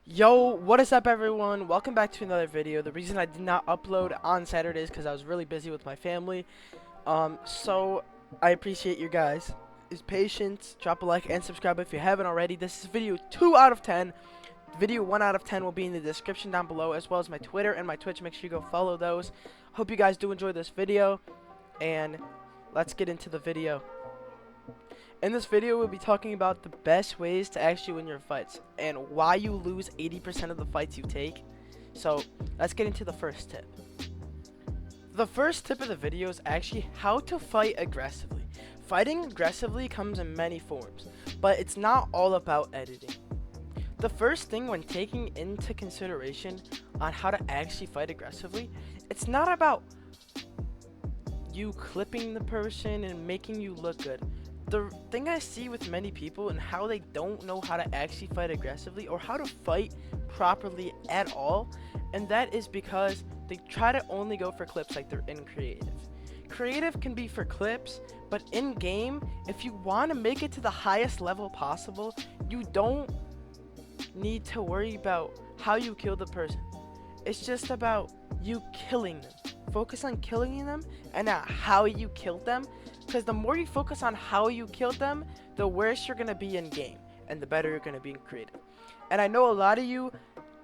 Yo, what is up everyone? Welcome back to another video. The reason I did not upload on Saturday is because I was really busy with my family. So I appreciate you guys' patience. Drop a like and subscribe if you haven't already. This is video 2 out of 10. Video 1 out of 10 will be in the description down below, as well as my Twitter and my Twitch. Make sure you go follow those. Hope you guys do enjoy this video, and let's get into the video. In this video, we'll be talking about the best ways to actually win your fights and why you lose 80% of the fights you take. So let's get into the first tip. The first tip of the video is actually how to fight aggressively. Fighting aggressively comes in many forms, but it's not all about editing. The first thing when taking into consideration on how to actually fight aggressively, it's not about you clipping the person and making you look good. The thing I see with many people and how they don't know how to actually fight aggressively or how to fight properly at all, and that is because they try to only go for clips like they're in creative. Creative can be for clips, but in game, if you want to make it to the highest level possible, you don't need to worry about how you kill the person. It's just about you killing them. Focus on killing them and not how you killed them, because the more you focus on how you killed them, the worse you're going to be in game and the better you're going to be in creative. And I know a lot of you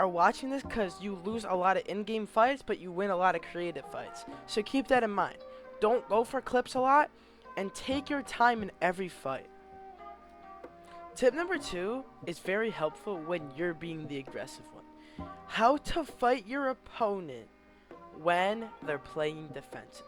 are watching this because you lose a lot of in-game fights, but you win a lot of creative fights. So keep that in mind. Don't go for clips a lot and take your time in every fight. Tip number 2 is very helpful when you're being the aggressive one. How to fight your opponent when they're playing defensive.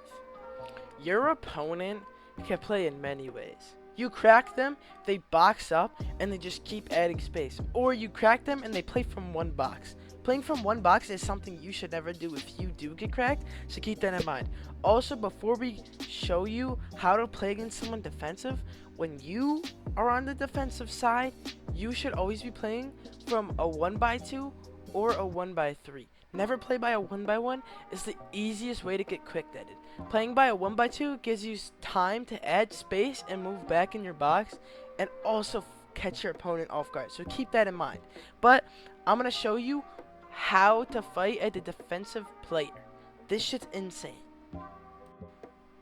Your opponent can play in many ways. You crack them, they box up, and they just keep adding space. Or you crack them and they play from one box. Playing from one box is something you should never do if you do get cracked, so keep that in mind. Also, before we show you how to play against someone defensive, when you are on the defensive side, you should always be playing from a 1x2 or a 1x3. Never play by a 1x1 is the easiest way to get quick deaded. Playing by a 1x2 gives you time to add space and move back in your box, and also catch your opponent off guard. So keep that in mind. But I'm going to show you how to fight a defensive player. This shit's insane.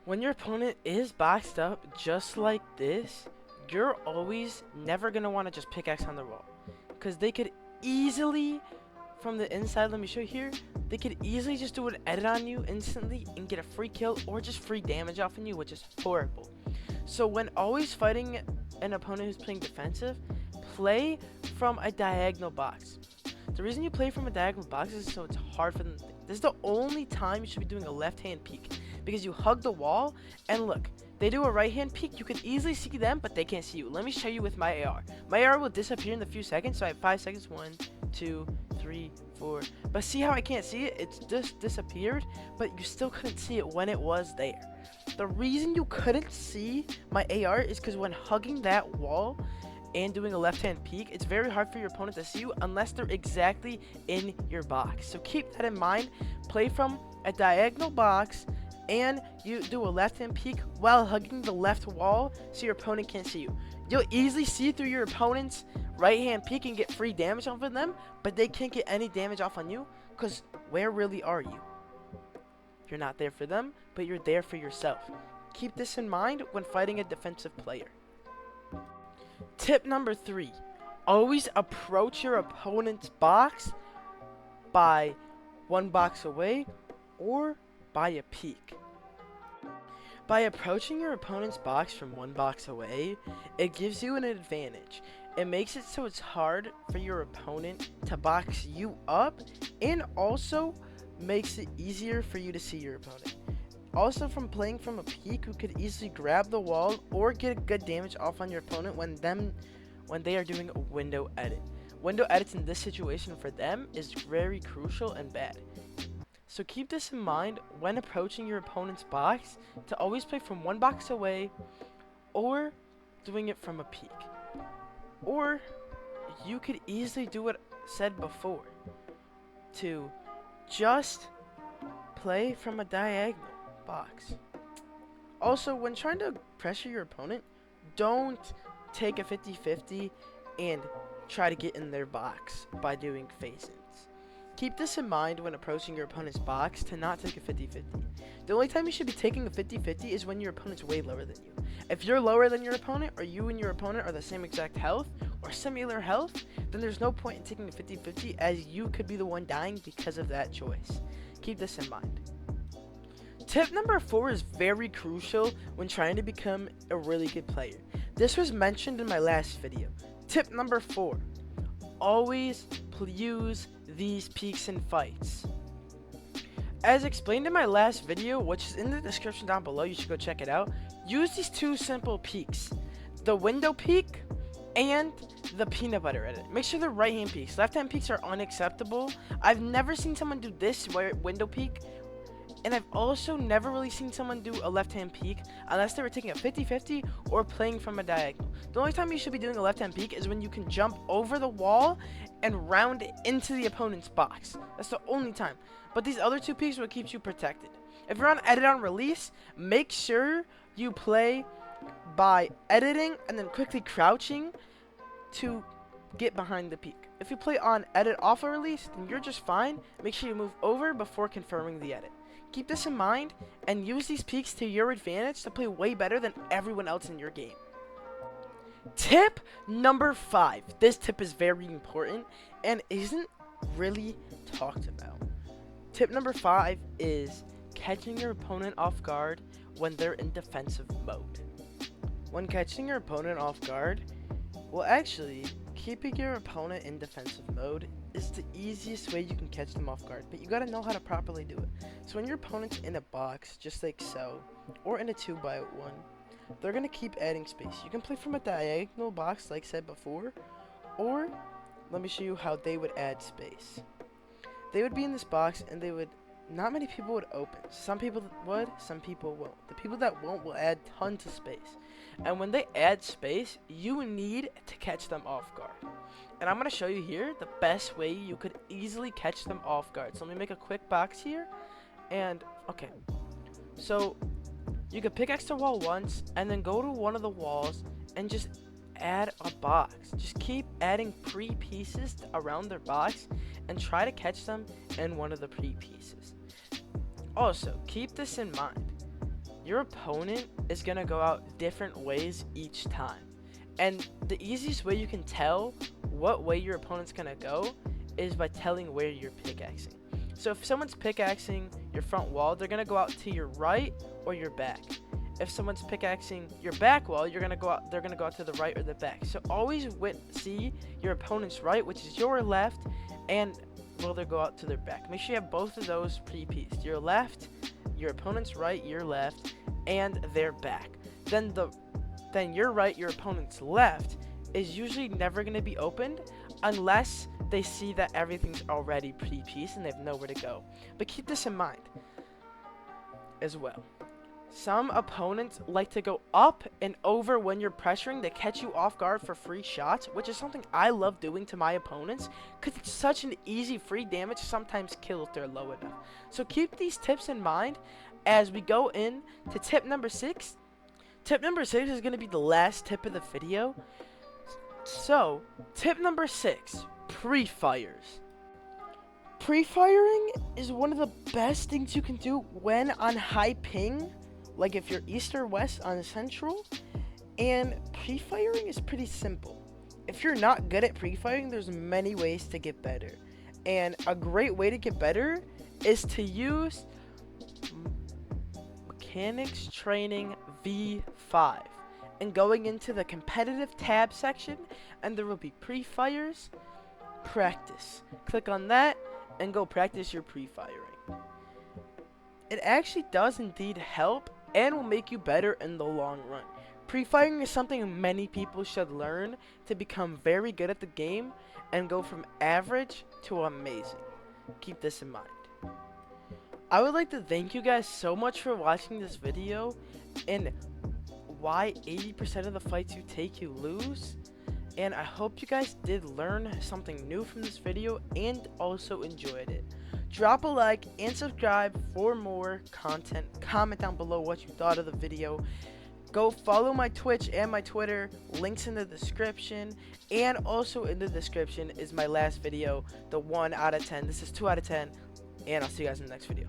When your opponent is boxed up just like this, you're always never going to want to just pickaxe on the wall, because they could easily, from the inside, let me show you here, they could easily just do an edit on you instantly and get a free kill or just free damage off on you, which is horrible. So when always fighting an opponent who's playing defensive, play from a diagonal box. The reason you play from a diagonal box is so it's hard for them. This is the only time you should be doing a left hand peek, because you hug the wall and look, they do a right hand peek, you can easily see them, but they can't see you. Let me show you with my AR. My AR will disappear in a few seconds, so I have 5 seconds. 1, 2, 3, 4. But see how I can't see it? It's just disappeared, but you still couldn't see it when it was there. The reason you couldn't see my AR is because when hugging that wall and doing a left hand peek, it's very hard for your opponent to see you unless they're exactly in your box. So keep that in mind. Play from a diagonal box and you do a left hand peek while hugging the left wall so your opponent can't see you. You'll easily see through your opponent's right hand peek and get free damage off of them, but they can't get any damage off on you, because where really are you? You're not there for them, but you're there for yourself. Keep this in mind when fighting a defensive player. Tip number 3, always approach your opponent's box by one box away or by a peek. By approaching your opponent's box from one box away, it gives you an advantage. It makes it so it's hard for your opponent to box you up, and also makes it easier for you to see your opponent. Also, from playing from a peek, you could easily grab the wall or get good damage off on your opponent when they are doing a window edit. Window edits in this situation for them is very crucial and bad. So keep this in mind when approaching your opponent's box, to always play from one box away or doing it from a peek. Or you could easily do what I said before, to just play from a diagonal box. Also, when trying to pressure your opponent, don't take a 50-50 and try to get in their box by doing phase-ins. Keep this in mind when approaching your opponent's box to not take a 50-50. The only time you should be taking a 50-50 is when your opponent's way lower than you. If you're lower than your opponent, or you and your opponent are the same exact health or similar health, then there's no point in taking a 50-50, as you could be the one dying because of that choice. Keep this in mind. Tip number 4 is very crucial when trying to become a really good player. This was mentioned in my last video. Tip number 4, always use these peaks in fights. As explained in my last video, which is in the description down below, you should go check it out. Use these two simple peaks, the window peak and the peanut butter edit. Make sure they're right hand peaks. Left hand peaks are unacceptable. I've never seen someone do this window peak, and I've also never really seen someone do a left hand peak unless they were taking a 50-50 or playing from a diagonal. The only time you should be doing a left hand peak is when you can jump over the wall and round into the opponent's box. That's the only time. But these other two peaks will keep you protected. If you're on edit on release, make sure you play by editing and then quickly crouching to get behind the peak. If you play on edit off a release, then you're just fine. Make sure you move over before confirming the edit. Keep this in mind and use these peaks to your advantage to play way better than everyone else in your game. Tip number 5. This tip is very important and isn't really talked about. Tip number 5 is catching your opponent off guard when they're in defensive mode. When catching your opponent off guard, well, actually, keeping your opponent in defensive mode is the easiest way you can catch them off guard, but you gotta know how to properly do it. So when your opponent's in a box, just like so, or in a 2x1, they're gonna keep adding space. You can play from a diagonal box, like said before, or let me show you how they would add space. They would be in this box, and not many people would open. Some people would, some people won't. The people that won't will add tons of space. And when they add space, you need to catch them off guard. And I'm going to show you here the best way you could easily catch them off guard. So let me make a quick box here. And, okay. So, you could pickaxe the wall once, and then go to one of the walls, and just add a box. Just keep adding pre-pieces around their box, and try to catch them in one of the pre-pieces. Also, keep this in mind. Your opponent is going to go out different ways each time. And the easiest way you can tell what way your opponent's going to go is by telling where you're pickaxing. So if someone's pickaxing your front wall, they're going to go out to your right or your back. If someone's pickaxing your back wall, they're going to go out to the right or the back. So always see your opponent's right, which is your left, and will they go out to their back. Make sure you have both of those pre-pieced. Your left, your opponent's right, your left, and their back. Then your right, your opponent's left, is usually never going to be opened unless they see that everything's already pre-pieced and they have nowhere to go. But keep this in mind as well. Some opponents like to go up and over when you're pressuring. They catch you off guard for free shots, which is something I love doing to my opponents because it's such an easy free damage to sometimes kill if they're low enough. So keep these tips in mind as we go in to tip number 6. Tip number 6 is going to be the last tip of the video. So, tip number 6, pre-fires. Pre-firing is one of the best things you can do when on high ping, like if you're east or west on central, and pre-firing is pretty simple. If you're not good at pre-firing, there's many ways to get better, and a great way to get better is to use Mechanics Training V5 and going into the competitive tab section, and there will be pre-fires, practice. Click on that and go practice your pre-firing. It actually does indeed help and will make you better in the long run. Pre-firing is something many people should learn to become very good at the game and go from average to amazing. Keep this in mind. I would like to thank you guys so much for watching this video and why 80% of the fights you take you lose. And I hope you guys did learn something new from this video and also enjoyed it. Drop a like and subscribe for more content. Comment down below what you thought of the video. Go follow my Twitch and my Twitter, links in the description, and also in the description is my last video, the 1 out of 10. This is 2 out of 10, and I'll see you guys in the next video.